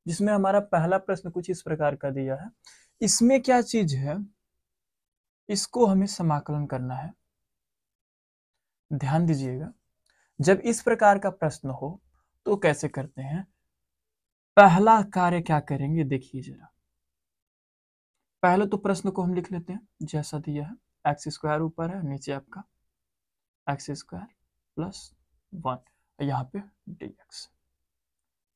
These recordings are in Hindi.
जिसमें हमारा पहला प्रश्न कुछ इस प्रकार का दिया है। इसमें क्या चीज है, इसको हमें समाकलन करना है। ध्यान दीजिएगा, जब इस प्रकार का प्रश्न हो तो कैसे करते हैं। पहला कार्य क्या करेंगे देखिए जरा। पहले तो प्रश्न को हम लिख लेते हैं जैसा दिया है, एक्स स्क्वायर ऊपर है, नीचे आपका एक्स स्क्वायर प्लस 1, यहाँ पे dx।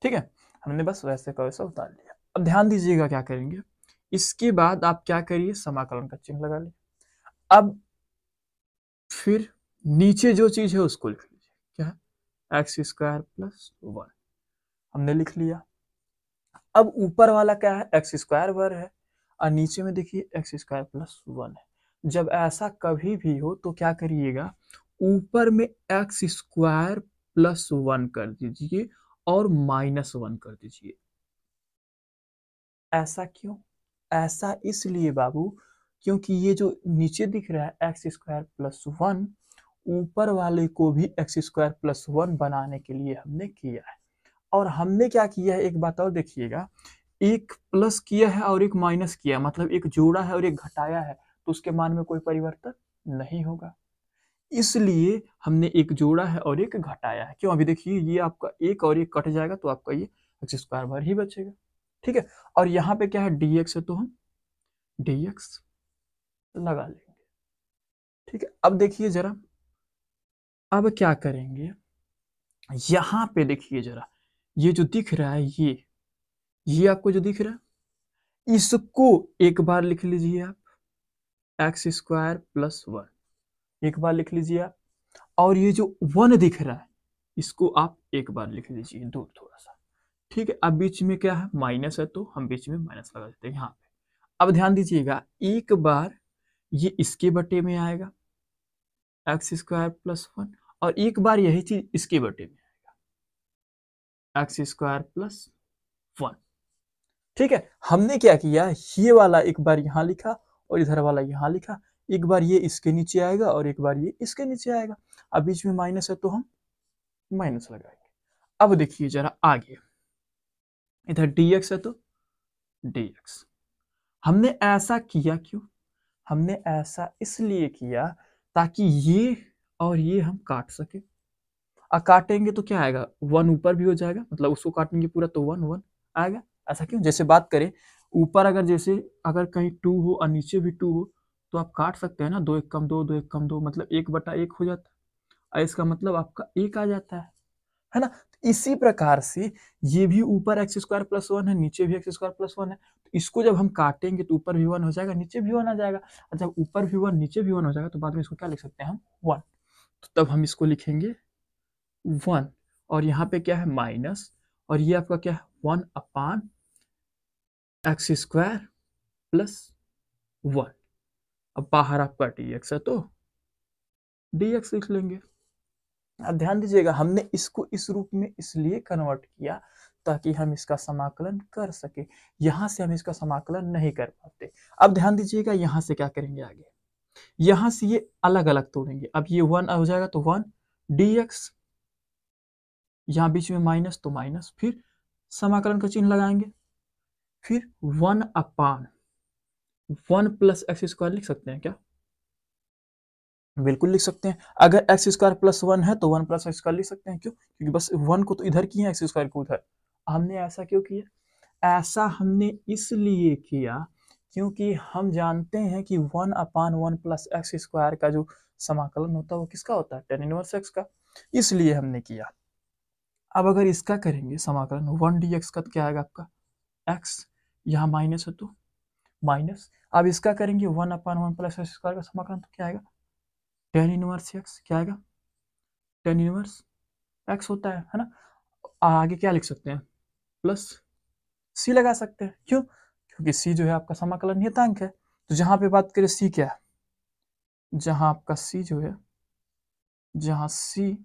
ठीक है, हमने बस वैसे का वैसा उतार लिया। अब ध्यान दीजिएगा क्या करेंगे, इसके बाद आप क्या करिए, समाकलन का चिन्ह लगा लीजिए। अब फिर नीचे जो चीज है उसको लिख लीजिए, क्या है, एक्स स्क्वायर प्लस 1 हमने लिख लिया। अब ऊपर वाला क्या है, एक्स स्क्वायर वर्ग है, और नीचे में देखिए एक्स स्क्वायर प्लस 1 है। जब ऐसा कभी भी हो तो क्या करिएगा, ऊपर में एक्स स्क्वायर प्लस 1 कर दीजिए और -1 कर दीजिए। ऐसा क्यों, ऐसा इसलिए बाबू, क्योंकि ये जो नीचे दिख रहा है एक्स स्क्वायर प्लस 1, ऊपर वाले को भी एक्स स्क्वायर प्लस 1 बनाने के लिए हमने किया है। और हमने क्या किया है, एक बात और देखिएगा, एक प्लस किया है और एक माइनस किया, मतलब एक जोड़ा है और एक घटाया है, तो उसके मान में कोई परिवर्तन नहीं होगा। इसलिए हमने एक जोड़ा है और एक घटाया है। क्यों, अभी देखिए ये आपका एक और एक कट जाएगा तो आपका ये एक्स स्क्वायर भर ही बचेगा। ठीक है, और यहाँ पे क्या है dx है, तो हम dx लगा लेंगे। ठीक है, अब देखिए जरा, अब क्या करेंगे, यहाँ पे देखिए जरा, ये जो दिख रहा है ये आपको जो दिख रहा है, इसको एक बार लिख लीजिए आप, एक्स स्क्वायर प्लस 1 एक बार लिख लीजिए आप। और ये जो 1 दिख रहा है, इसको आप एक बार लिख लीजिए दूर थोड़ा सा। ठीक है, अब बीच में क्या है, माइनस है, तो हम बीच में माइनस लगा देते हैं यहाँ पे। अब ध्यान दीजिएगा, एक बार ये इसके बटे में आएगा एक्स स्क्वायर प्लस 1, और एक बार यही चीज इसके बटे में आएगा एक्स स्क्वायर प्लस 1। ठीक है, हमने क्या किया, ये वाला एक बार यहाँ लिखा और इधर वाला यहाँ लिखा। एक बार ये इसके नीचे आएगा और एक बार ये इसके नीचे आएगा। अब बीच में माइनस है तो हम माइनस लगाएंगे। अब देखिए जरा आगे, इधर dx है तो dx। हमने ऐसा किया क्यों, हमने ऐसा इसलिए किया ताकि ये और ये हम काट सके। और काटेंगे तो क्या आएगा, 1 ऊपर भी हो जाएगा, मतलब उसको काटेंगे पूरा तो 1 1 आएगा। ऐसा क्यों, जैसे बात करें ऊपर अगर जैसे अगर कहीं 2 हो और नीचे भी 2 हो तो आप काट सकते हैं ना, 2 1 कम 2 2 1 कम 2, मतलब 1/1 हो जाता है, और इसका मतलब आपका 1 आ जाता है ना। तो इसी प्रकार से ये भी ऊपर एक्स स्क्वायर प्लस 1 है, नीचे भी एक्स स्क्वायर प्लस 1 है, तो इसको जब हम काटेंगे तो ऊपर भी 1 हो जाएगा, नीचे भी 1 आ जाएगा। और जब ऊपर भी 1 नीचे भी 1 हो जाएगा तो बाद में इसको क्या लिख सकते हैं हम, 1। तो तब हम इसको लिखेंगे 1, और यहाँ पे क्या है माइनस, और ये आपका क्या है 1/, एक्स स्क्वायर प्लस 1। अब बाहर आपका dx है तो dx लिख लेंगे। अब ध्यान दीजिएगा, हमने इसको इस रूप में इसलिए कन्वर्ट किया ताकि हम इसका समाकलन कर सके। यहां से हम इसका समाकलन नहीं कर पाते। अब ध्यान दीजिएगा, यहां से क्या करेंगे आगे, यहां से ये अलग अलग तोड़ेंगे। अब ये 1 हो जाएगा तो 1 dx, यहाँ बीच में माइनस तो माइनस, फिर समाकलन का चिन्ह लगाएंगे, फिर 1/1 प्लस एक्स स्क्वायर लिख सकते हैं क्या, बिल्कुल लिख सकते हैं। अगर एक्स स्क्वायर प्लस 1 है तो 1 प्लस एक्स स्क्वायर लिख सकते हैं। क्यों, क्योंकि बस 1 को तो इधर किया, एक्स स्क्वायर को उधर। हमने ऐसा क्यों किया, ऐसा हमने इसलिए किया क्योंकि हम जानते हैं कि 1/1 प्लस एक्स स्क्वायर का जो समाकलन होता है वो किसका होता है, tan इनवर्स एक्स का, इसलिए हमने किया। अब अगर इसका करेंगे समाकलन 1 dx का, तो क्या आएगा आपका x, यहाँ माइनस है तो माइनस। अब इसका करेंगे 1/1 प्लस एक्स स्क्वायर का समाकलन, तो क्या आएगा tan इनवर्स एक्स, क्या आएगा tan इनवर्स एक्स होता है ना। आगे क्या लिख सकते हैं, प्लस सी लगा सकते हैं। क्यों, क्योंकि सी जो है आपका समाकलन नियतांक है। तो जहां पे बात करें सी क्या है, जहां आपका सी जो है, जहां सी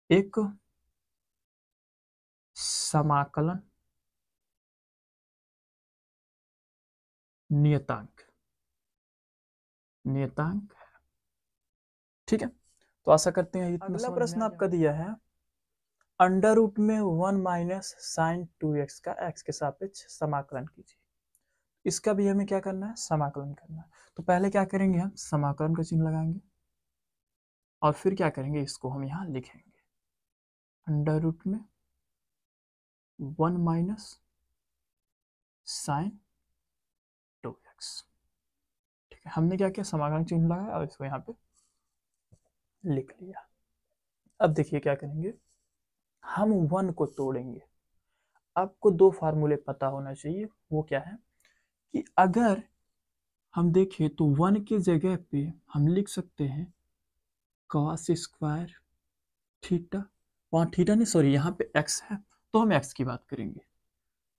एक समाकलन नियतांक नियतांक ठीक है। तो आशा करते हैं इतना। अगला प्रश्न आपका दिया है, अंडर रूट में 1 माइनस साइन 2x का x के सापेक्ष समाकलन कीजिए। इसका भी हमें क्या करना है, समाकलन करना है। तो पहले क्या करेंगे, हम समाकलन का चिन्ह लगाएंगे और फिर क्या करेंगे, इसको हम यहाँ लिखेंगे अंडर रूट में 1 माइनस साइन 2x। ठीक है, हमने क्या किया, समाकलन चिन्ह लगाया और इसको यहाँ पे लिख लिया। अब देखिए क्या करेंगे, हम 1 को तोड़ेंगे। आपको दो फार्मूले पता होना चाहिए, वो क्या है कि अगर हम देखें तो 1 की जगह पे हम लिख सकते हैं cos स्क्वायर थीटा, वहाँ थीटा नहीं सॉरी यहाँ पे x है तो हम x की बात करेंगे,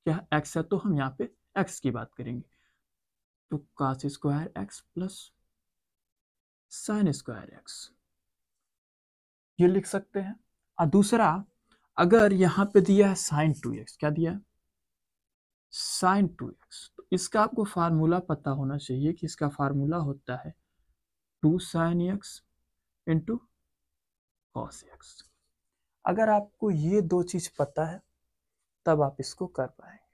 क्या x है तो हम यहाँ पे x की बात करेंगे, तो cos square x plus sine square x ये लिख सकते हैं। और दूसरा, अगर यहाँ पे दिया है साइन 2x, क्या दिया है साइन 2x, तो इसका आपको फार्मूला पता होना चाहिए कि इसका फार्मूला होता है 2 sine x into cos x। अगर आपको ये दो चीज पता है तब आप इसको कर पाएंगे।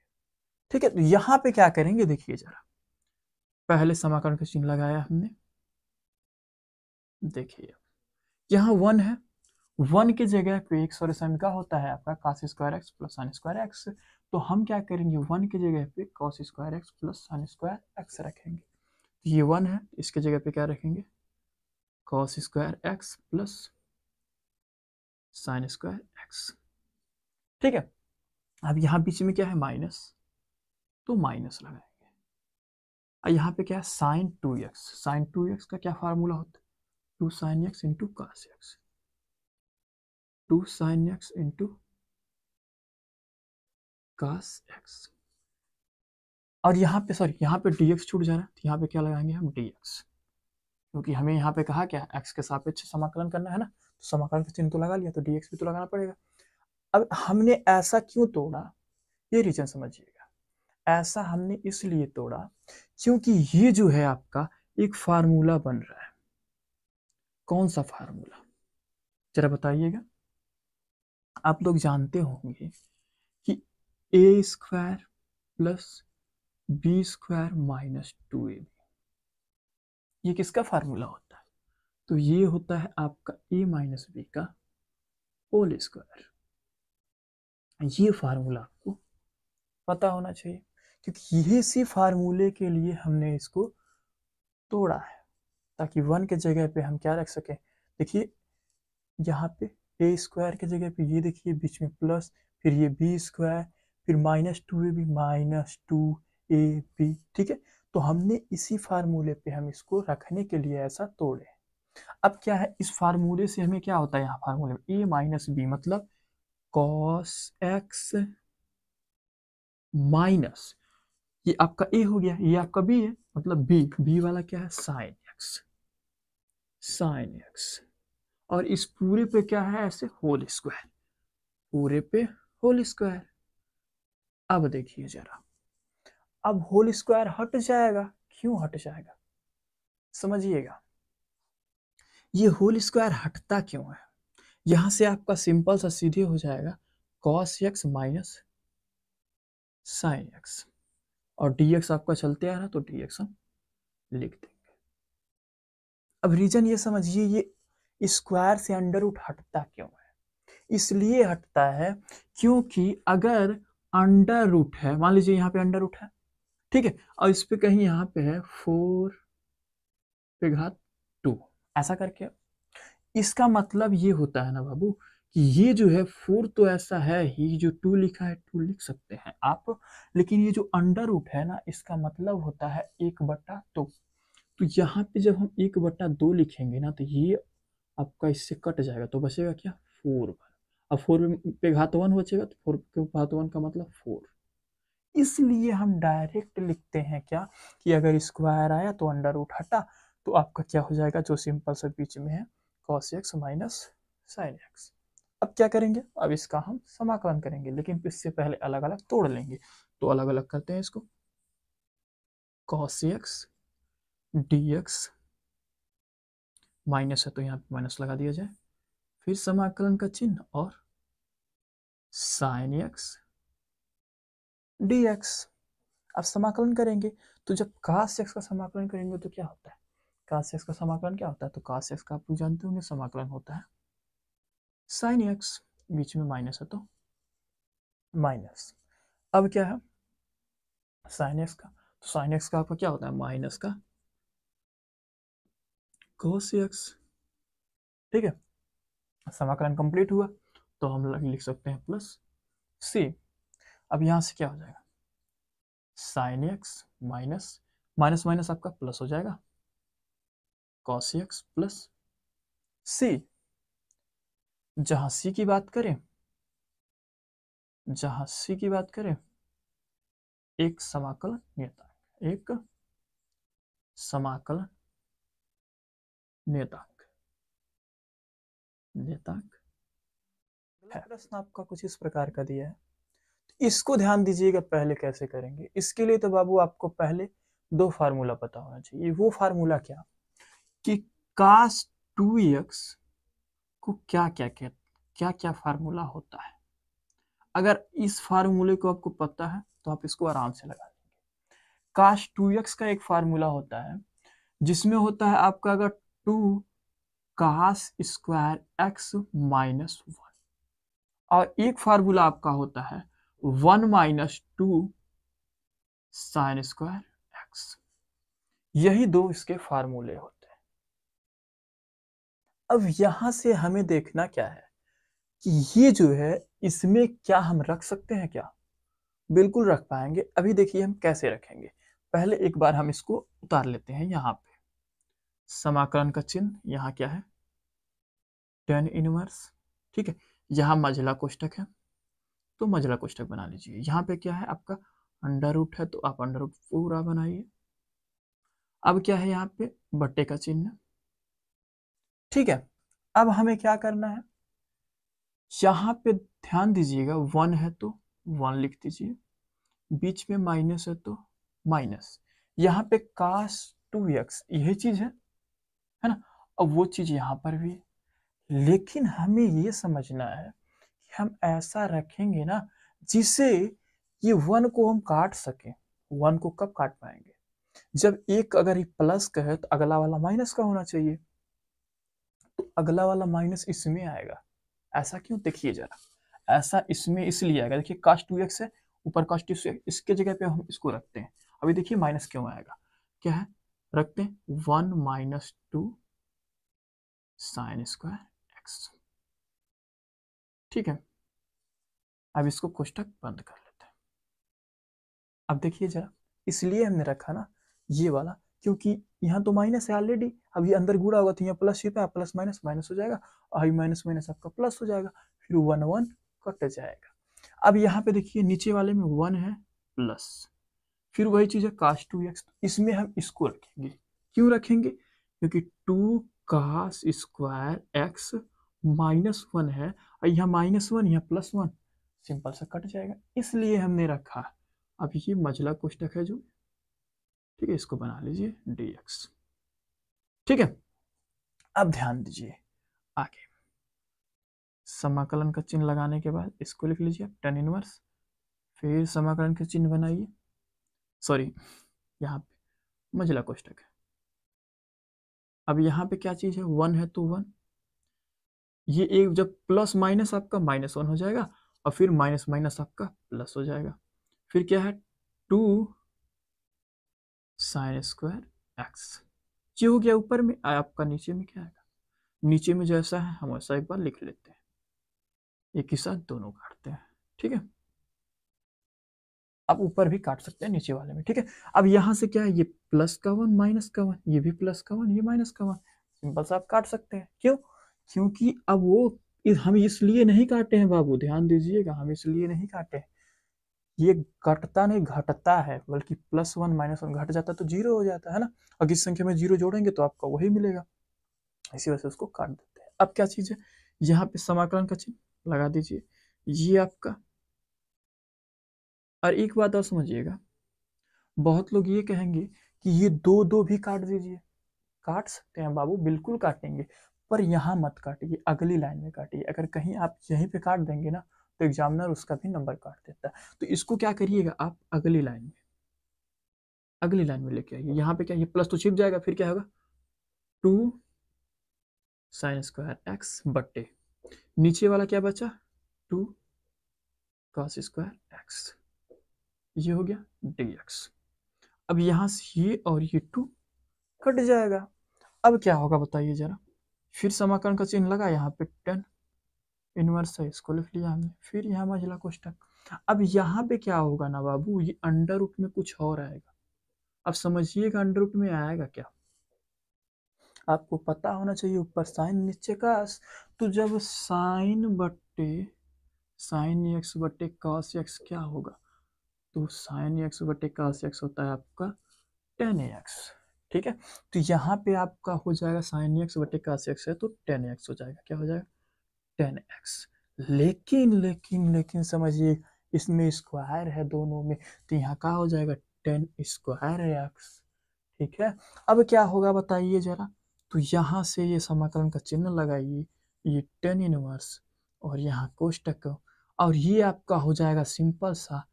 ठीक है, तो यहां पे क्या करेंगे, देखिए जरा, पहले समाकलन का चिन्ह लगाया हमने, देखिए यहाँ 1 है, 1 की जगह पे एक सॉल्यूशन का होता है आपका cos square x plus sine square x, तो हम क्या करेंगे 1 की जगह पे cos square x plus sine square x रखेंगे। तो ये 1 है, इसके जगह पे क्या रखेंगे cos square x plus sine square x. ठीक है, अब यहाँ बीच में क्या है माइनस, तो माइनस लगाएंगे। और यहाँ पे क्या है साइन 2x, साइन 2x का क्या फार्मूला होता है 2 sine x into cos x, 2 sine x into cos x। और यहाँ पे सॉरी यहाँ पे dx छूट जा रहा है, तो यहाँ पे क्या लगाएंगे हम dx, क्योंकि हमें यहाँ पे कहा क्या x के सापेक्ष समाकलन करना है ना, तो समाकलन का चिन्ह तो लगा लिया, तो dx भी तो लगाना पड़ेगा। अब हमने ऐसा क्यों तोड़ा, ये रीजन समझिएगा। ऐसा हमने इसलिए तोड़ा क्योंकि ये जो है आपका एक फार्मूला बन रहा है। कौन सा फार्मूला जरा बताइएगा। आप लोग जानते होंगे कि A square plus B square minus 2ab, ये किसका फार्मूला होता है, तो ये होता है आपका a माइनस बी का होल स्क्वायर। ये फार्मूला आपको पता होना चाहिए, क्योंकि यही सी फार्मूले के लिए हमने इसको तोड़ा है, ताकि 1 के जगह पे हम क्या रख सकें। देखिए यहाँ पे ए स्क्वायर के जगह पे ये देखिए बीच में प्लस, फिर ये बी स्क्वायर, फिर माइनस 2ab माइनस 2ab। ठीक है, तो हमने इसी फार्मूले पे हम इसको रखने के लिए ऐसा तोड़े। अब क्या है, इस फार्मूले से हमें क्या होता है, यहाँ फार्मूले में ए माइनस बी मतलब कॉस एक्स माइनस ये आपका ए हो गया, ये आपका बी है, मतलब बी, बी वाला क्या है साइन एक्स, साइन एक्स। और इस पूरे पे क्या है ऐसे होल स्क्वायर, पूरे पे होल स्क्वायर। अब देखिए जरा, अब होल स्क्वायर हट जाएगा, क्यों हट जाएगा समझिएगा। ये होल स्क्वायर हटता क्यों है, यहां से आपका सिंपल सा सीधे हो जाएगा cos x minus sine x, और dx आपका चलते आ रहा तो dx हम लिख देंगे। अब रीजन ये समझिए, ये स्क्वायर से अंडर रूट हटता क्यों है, इसलिए हटता है क्योंकि अगर अंडर रूट है, मान लीजिए यहाँ पे अंडर रूट है, ठीक है, और इस पे कहीं यहाँ पे है 4 पे घात 2 ऐसा करके, इसका मतलब ये होता है ना बाबू कि ये जो है 4 तो ऐसा है ही, जो 2 लिखा है 2 लिख सकते हैं आप, लेकिन ये जो अंडर रूट है ना इसका मतलब होता है 1/2। तो यहाँ पे जब हम 1/2 लिखेंगे ना तो ये आपका इससे कट जाएगा, तो बचेगा क्या 4। अब 4 पे घात 1 बचेगा, तो 4 पे घात 1 का मतलब 4। इसलिए हम डायरेक्ट लिखते हैं क्या कि अगर स्क्वायर आया तो अंडर रूट हटा, तो आपका क्या हो जाएगा जो सिंपल सा बीच में है cos x minus sine x. अब क्या करेंगे, अब इसका हम समाकलन करेंगे, लेकिन इससे पहले अलग अलग तोड़ लेंगे, तो अलग अलग करते हैं इसको। cos x dx माइनस है तो यहाँ पे माइनस लगा दिया जाए, फिर समाकलन का चिन्ह और साइन एक्स dx। अब समाकलन करेंगे तो जब cos x का समाकलन करेंगे तो क्या होता है, cos x का समाकलन क्या होता है, तो cos x का आप लोग जानते होंगे समाकलन होता है sin x, बीच में माइनस है तो माइनस। अब क्या है sin x का, तो sin x का आपका क्या होता है माइनस का cos x। ठीक है, समाकलन कंप्लीट हुआ तो हम लिख सकते हैं प्लस c। अब यहां से क्या हो जाएगा sin x minus minus minus आपका प्लस हो जाएगा cos x प्लस c। जहां c की बात करें, जहां c की बात करें, एक समाकलन नियतांक, एक समाकलन नियतांक, नियतांक है। प्रश्न आपका कुछ इस प्रकार का दिया है, इसको ध्यान दीजिएगा पहले कैसे करेंगे। इसके लिए तो बाबू आपको पहले दो फार्मूला पता होना चाहिए। वो फार्मूला क्या कि cos 2x को क्या क्या क्या क्या फार्मूला होता है। अगर इस फार्मूले को आपको पता है तो आप इसको आराम से लगा लेंगे। cos 2x का एक फार्मूला होता है जिसमें होता है आपका अगर 2 cos स्क्वायर x माइनस 1, और एक फार्मूला आपका होता है 1 माइनस 2 साइन स्क्वायर x। यही दो इसके फार्मूले होते हैं। अब यहां से हमें देखना क्या है कि ये जो है इसमें क्या हम रख सकते हैं क्या, बिल्कुल रख पाएंगे। अभी देखिए हम कैसे रखेंगे। पहले एक बार हम इसको उतार लेते हैं। यहाँ पे समाकलन का चिन्ह यहाँ क्या है tan इनवर्स। ठीक है, यहाँ मझला कोष्टक है तो मझला कोष्टक बना लीजिए। यहाँ पे क्या है आपका अंडर रूट है तो आप अंडर रूट पूरा बनाइए। अब क्या है यहाँ पे बट्टे का चिन्ह। ठीक है, अब हमें क्या करना है, यहाँ पे ध्यान दीजिएगा 1 है तो 1 लिख दीजिए, बीच में माइनस है तो माइनस। यहाँ पे cos 2x यही चीज है ना। अब वो चीज यहाँ पर भी है, लेकिन हमें ये समझना है कि हम ऐसा रखेंगे ना जिसे ये 1 को हम काट सकें। 1 को कब काट पाएंगे, जब एक अगर ये प्लस का है तो अगला वाला माइनस का होना चाहिए, तो अगला वाला माइनस इसमें आएगा। ऐसा क्यों, देखिए जरा, ऐसा इसमें इसलिए आएगा। देखिए cos 2x है, ऊपर cos 2x, इसके जगह पे हम इसको रखते हैं। अभी देखिए माइनस क्यों आएगा, क्या है रखते हैं 1 माइनस 2 साइन स्क्वायर एक्स। ठीक है, अब इसको कोष्टक बंद कर लेते हैं। अब देखिए जरा, इसलिए हमने रखा ना ये वाला, क्योंकि यहाँ तो माइनस है ऑलरेडी। अब ये अंदर गुड़ा होगा तो यहाँ प्लस होता है, प्लस माइनस माइनस हो जाएगा, और माइनस माइनस आपका प्लस हो जाएगा, फिर 1 1 कट जाएगा। अब यहाँ पे देखिए नीचे वाले में 1 है प्लस, फिर वही चीज है cos 2x, इसमें हम इसको रखेंगे। क्यों रखेंगे, क्योंकि 2 cos स्क्वायर x माइनस 1 है, और यहाँ माइनस 1 यहाँ प्लस 1, सिंपल सा कट जाएगा, इसलिए हमने रखा। अब ये मझला कोष्टक है जो, ठीक है, इसको बना लीजिए dx। ठीक है, अब ध्यान दीजिए आगे, समाकलन का चिन्ह लगाने के बाद इसको लिख लीजिए tan इनवर्स, फिर समाकलन के चिन्ह बनाइए, सॉरी यहाँ पे मझला कोष्टक है। अब यहाँ पे क्या चीज है 1 है तो 1, ये एक जब प्लस माइनस आपका माइनस 1 हो जाएगा, और फिर माइनस माइनस आपका प्लस हो जाएगा, फिर क्या है 2 साइन स्क्वायर एक्स। ये हो गया ऊपर में, आपका नीचे में क्या आएगा, नीचे में जैसा है हम वैसा एक बार लिख लेते हैं, एक ही साथ दोनों काटते हैं। ठीक है, अब ऊपर भी काट सकते हैं नीचे वाले में। ठीक है, अब यहां से क्या है, ये प्लस का 1 माइनस का 1, ये भी प्लस का 1 ये माइनस का 1, सिंपल सा आप काट सकते हैं। क्यों, क्योंकि अब वो हम इसलिए नहीं काटे हैं बाबू, ध्यान दीजिएगा, हम इसलिए नहीं काटे हैं, ये कटता नहीं घटता है, बल्कि प्लस 1 माइनस 1 घट जाता है तो 0 हो जाता है ना। अगर इस संख्या में 0 जोड़ेंगे तो आपका वही मिलेगा, इसी वजह से उसको काट देते हैं। अब क्या चीज है, यहाँ पे समाकलन का चिन्ह लगा दीजिए, ये आपका। और एक बात और समझिएगा, बहुत लोग ये कहेंगे कि ये 2 2 भी काट दीजिए। काट सकते हैं बाबू, बिल्कुल काटेंगे, पर यहाँ मत काटिए, अगली लाइन में काटिए। अगर कहीं आप यहीं पे काट देंगे ना तो एग्जामिनर उसका भी नंबर काट देता है। तो इसको क्या करिएगा आप अगली लाइन में लेके आइए। यहाँ पे क्या, ये प्लस तो छिप जाएगा, फिर क्या होगा 2 साइन स्क्वायर एक्स बट्टे नीचे वाला क्या बचा 2 कॉस स्क्वायर एक्स, ये हो गया dx। अब यहाँ से ये और ये 2 कट जाएगा। अब क्या होगा बताइए जरा, फिर समाकलन का चिन्ह लगा, यहाँ पे 10 इनवर्स है, इसको लिख लिया हमने, फिर यहाँ मझला कोष्टक। अब यहाँ पे क्या होगा ना बाबू, ये अंडर रूट में कुछ और आएगा। अब समझिएगा अंडर रूट में आएगा क्या, आपको पता होना चाहिए, ऊपर साइन नीचे कास। तो जब साइन एक्स बट्टे कॉस एक्स क्या होगा, तो साइन एक्स बट्टे कॉस एक्स होता है आपका 10x। ठीक है, तो यहाँ पे आपका हो जाएगा साइन एक्स बटे कॉस एक्स है तो 10x हो जाएगा, क्या हो जाएगा 10x। लेकिन समझिए इसमें स्क्वायर है दोनों में, तो यहाँ का हो जाएगा 10 स्क्वायर एक्स। ठीक है, अब क्या होगा बताइए जरा, तो यहाँ से ये समाकलन का चिन्ह लगाइए, ये 10 इनवर्स और यहाँ कोष्टक, और ये आपका हो जाएगा सिंपल सा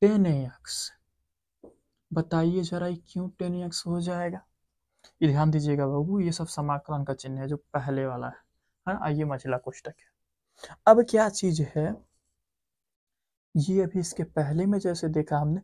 10x। बताइए जरा ये क्यों 10x हो जाएगा, ये ध्यान दीजिएगा बाबू, ये सब समाकलन का चिन्ह है जो पहले वाला है ना, आइए मझला कोष्टक है। अब क्या चीज है, ये अभी इसके पहले में जैसे देखा हमने,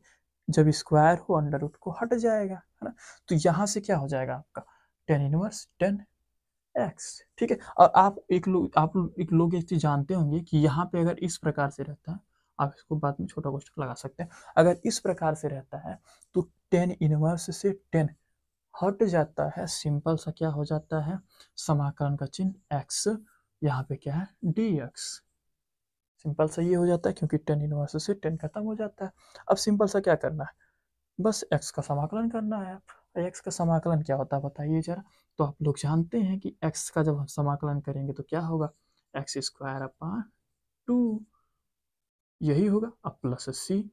जब स्क्वायर हो अंडर रूट को हट जाएगा, है ना, तो यहाँ से क्या हो जाएगा आपका 10 इनवर्स 10x। ठीक है, और आप एक लोग एक चीज जानते होंगे कि यहाँ पे अगर इस प्रकार से रहता है, आप इसको बाद में छोटा कोष्टक लगा सकते हैं, अगर इस प्रकार से रहता है तो 10 इनवर्स से 10 हट जाता है, सिंपल सा क्या हो जाता है समाकलन का चिन्ह x, यहाँ पे क्या है dx। सिंपल सा ये हो जाता है क्योंकि 10 इनवर्स से 10 खत्म हो जाता है। अब सिंपल सा क्या करना है, बस x का समाकलन करना है। आप x का समाकलन क्या होता है बताइए जरा, तो आप लोग जानते हैं कि x का जब हम समाकलन करेंगे तो क्या होगा एक्स स्क्वायर अपॉन 2, यही होगा, अब प्लस c।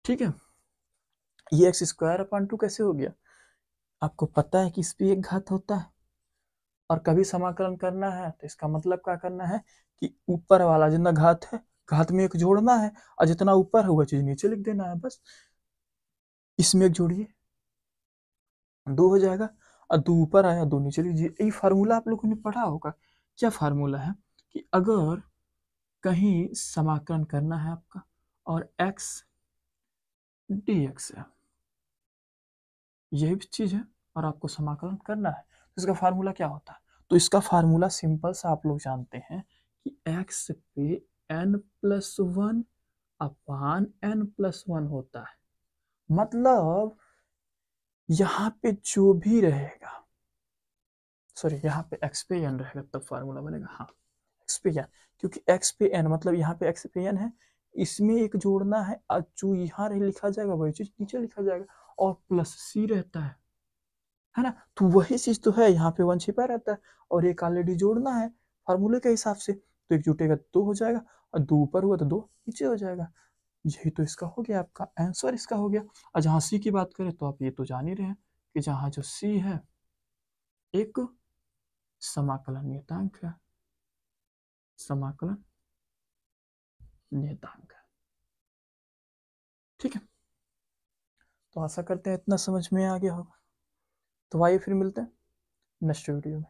ठीक है, ये एक्स स्क्वायर अपॉन 2 कैसे हो गया, आपको पता है कि इस पे एक घात होता है, और कभी समाकलन करना है तो इसका मतलब क्या करना है कि ऊपर वाला जितना घात है, घात में एक जोड़ना है, और जितना ऊपर है वह चीज नीचे लिख देना है बस। इसमें एक जोड़िए 2 हो जाएगा, और 2 ऊपर आया 2 नीचे लीजिए। ये फार्मूला आप लोगों ने पढ़ा होगा, क्या फार्मूला है कि अगर कहीं समाकलन करना है आपका और x dx है, यही भी चीज है, और आपको समाकलन करना है, तो इसका फार्मूला क्या होता है, तो इसका फार्मूला सिंपल सा आप लोग जानते हैं कि x पे n+1 अपान n+1 होता है। मतलब यहाँ पे जो भी रहेगा, सॉरी यहाँ पे x पे n रहेगा तब फार्मूला बनेगा, हाँ x पे n, क्योंकि x पे n मतलब यहाँ पे x पे n है, इसमें एक जोड़ना है, और जो यहाँ लिखा जाएगा वही चीज नीचे लिखा जाएगा, और प्लस c रहता है ना, तो वही चीज तो है, यहाँ पे 1 छिपा रहता है, और एक ऑलरेडी जोड़ना है फार्मूले के हिसाब से, तो एक जुटेगा 2 हो जाएगा, और 2 ऊपर हुआ तो 2 नीचे हो जाएगा। यही तो इसका हो गया, आपका आंसर इसका हो गया। और जहाँ सी की बात करें तो आप ये तो जान ही रहे हैं कि जहाँ जो सी है एक समाकलन नियतांक है, समाकलन नियतांक है। ठीक है, तो आशा करते हैं इतना समझ में आ गया होगा। तो आइए फिर मिलते हैं नेक्स्ट वीडियो में।